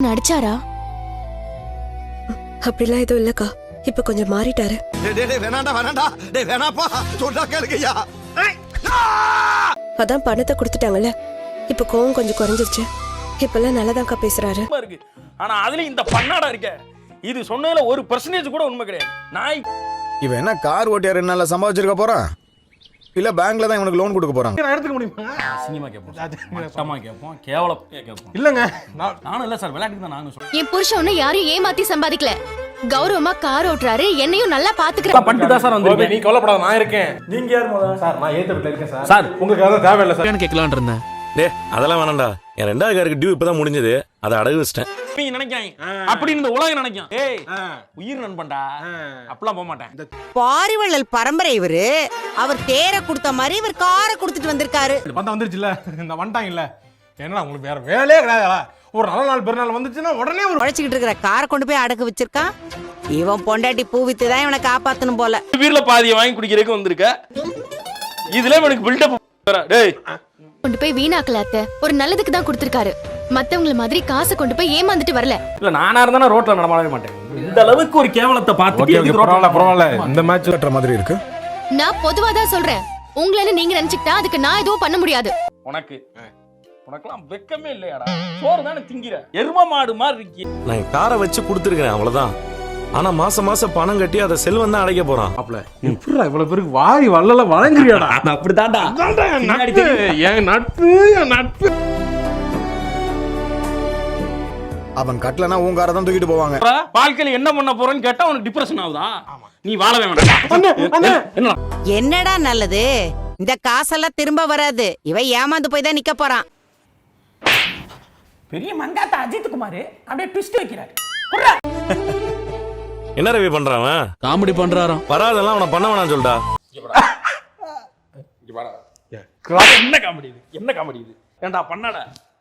நடிச்சாரா? அப்படிலாம் எதுவும் இல்லக்கா, இப்ப கொஞ்சம் மாறிட்டாரு. அதான் பணத்தை கொடுத்துட்டாங்கல்ல, இப்ப கோவம் கொஞ்சம் குறைஞ்சிருச்சு. இப்பெல்லாம் நல்லதாக்கா பேசுறாரு. ஆனா அதுல இந்த பண்ணாடா இருக்க, இது சொன்னதுல 1% கூட உண்மை கிடையாது. நாய் இவன் என்ன கார் ஓட்டியார் நல்லா சம்பாதிச்சிருக்க போறான், இல்ல பேங்க்ல தான் இவனுக்கு லோன் கொடுக்க போறாங்க. நான் எடுத்துக்க முடியுமா? சினிமா கேட்போம், மட்டமா கேட்போம், கேவலம் கேட்போம். இல்லங்க நானும் இல்ல சார், விளையாட்டுக்கு தான் நானும் சொல்றேன். என் புருஷன் ஒண்ணு யாரையும் ஏமாத்தி சம்பாதிக்கல, கௌரவமா கார் ஓட்டுறாரு, என்னையும் நல்லா பாத்துக்கிறாரு. பண்ணிட்டு தான் சார் வந்து. நீ கவலைப்படாத, நான் இருக்கேன். நீங்க யார் முதல்ல? சார் நான் ஏத்த வீட்ல இருக்கேன் சார். சார் உங்களுக்கு அதான் தேவையில்லை சார். கேட்கலான்னு இருந்தேன். டேய் அதெல்லாம் வேணாம்டா, என் 2வது காருக்கு டியூ இப்பதான் முடிஞ்சது, அதை அடகு வச்சிட்டேன். நீங்க நினைக்காங்க அப்படி இந்த உலகம் நினைக்கும். ஏய் உயிர் நண்பன்டா, அப்பலாம் போக மாட்டேன். பாரிவள்ளல் பரம்பரை இவரு. அவர் தேர கொடுத்த மாதிரி இவர் காரை கொடுத்துட்டு வந்திருக்காரு. பந்தம் வந்துருச்சுல, இந்த வந்துட்டாங்க இல்ல, என்ன உங்களுக்கு வேற வேலையே கிடையாதா? ஒரு நல்ல நாள் பெருநாள் வந்துச்சுன்னா உடனே ஒரு உழைச்சிக்கிட்டு இருக்கிற காரை கொண்டு போய் அடக்கு வச்சிருக்கான். இவன் பொண்டாட்டி பூ வித்து தான் இவனை காப்பாத்தணும் போல. வீர்ல பாதியை வாங்கி குடிக்கிறதுக்கு வந்திருக்க, இதுல எனக்கு பில்டப். டேய் கொண்டு போய் வீணாக்கல அத்தை, ஒரு நல்லதுக்கு தான் கொடுத்திருக்காரு. மத்தவங்கள மாதிரி காசை கொண்டு போய் ஏமாந்துட்டு வரல. இல்ல நானா இருந்தா ரோட்ல நடமாடவே மாட்டேன். இந்த அளவுக்கு ஒரு கேவலத்தை பார்த்து பரவாயில்ல இந்த மேட்ச் கட்டுற மாதிரி இருக்கு. நான் பொதுவா தான் சொல்றேன், உங்களன்னு நீங்க நினைச்சுக்கிட்டா அதுக்கு நான் எதுவும் பண்ண முடியாது. உனக்கெல்லாம் வெக்கமே இல்லையாடா? சோறு தானே திங்கிற, எரும மாடு மாதிரி இருக்கி. நான் காரை வச்சு கொடுத்துருக்கேன் அவ்வளவுதான். ஆனா மாசம் மாசம் பணம் கட்டி அதை செல்வம் தான் அடைக்க போறான். எப்படிடா இவ்வளவு பேருக்கு வாரி வள்ளல வழங்குறியாடா? அப்படிதான்டா என் நட்பு, என் நட்பு. அவன் கட்டலனா உன் காரை தான் தூக்கிட்டு போவாங்க. வாழ்க்கையில என்ன பண்ண போறேன்னு கேட்டா உனக்கு டிப்ரெஷன் ஆகுதா? நீ வாழவே வேண்டாம். என்னடா நல்லது? இந்த காசெல்லாம் திரும்ப வராது. இவன் ஏமாந்து போய் தான் நிக்க போறான். பெரிய மங்காத்த அஜித் குமார் அப்படியே ட்விஸ்ட் வைக்கிறாரு. என்ன ரவி பண்றான்? காமெடி பண்றாராம். வராதெல்லாம் அவனை பண்ண வேணாம் சொல்லிட்டா. என்ன காமெடி இது? என்ன காமெடி இது? ஏன்டா பண்ணாட